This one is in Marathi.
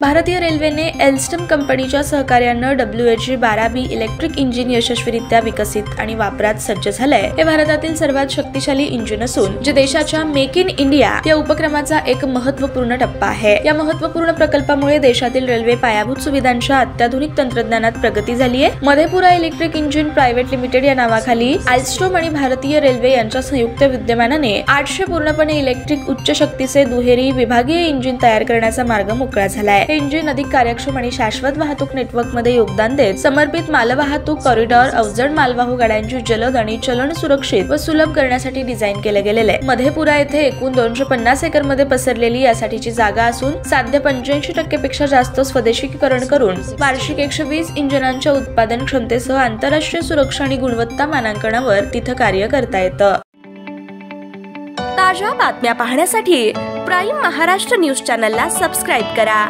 भारतीय रेल्वेने एल्स्टम कंपनीच्या सहकार्याने WHG-12B इलेक्ट्रिक इंजिन यशस्वीरित्या विकसित आणि वापरात सज्ज झालंय। हे भारतातील सर्वात शक्तिशाली इंजिन असून जे देशाच्या मेक इन इंडिया या उपक्रमाचा एक महत्त्वपूर्ण टप्पा आहे। या महत्त्वपूर्ण प्रकल्पामुळे देशातील रेल्वे पायाभूत सुविधांच्या अत्याधुनिक तंत्रज्ञानात प्रगती झाली आहे। Madhepura electric engine private limited या नावाखाली एल्स्टम आणि भारतीय रेल्वे यांच्या संयुक्त विद्यमानाने 800 पूर्णपणे इलेक्ट्रिक उच्च शक्तीचे दुहेरी विभागीय इंजिन तयार करण्याचा मार्ग मोकळा झालाय। हे इंजिन अधिक कार्यक्षम आणि शाश्वत वाहतूक नेटवर्क मध्ये योगदान देत समर्पित मालवाहतूक कॉरिडॉर अवजड मालवाहू गाड्यांची जलद आणि चलन सुरक्षित व सुलभ करण्यासाठी डिझाइन केले गेलेले आहे। मधेपुरा येथे एकूण 250 एकर मध्ये पसरलेली यासाठीची जागा असून साध्य 85% पेक्षा जास्त स्वदेशीकरण करून वार्षिक 120 इंजिनांच्या उत्पादन क्षमतेसह आंतरराष्ट्रीय सुरक्षा आणि गुणवत्ता मानांकनावर तिथे कार्य करता येतं। ताज्या बातम्या पाहण्यासाठी प्राईम महाराष्ट्र न्यूज चॅनलला सबस्क्राईब करा।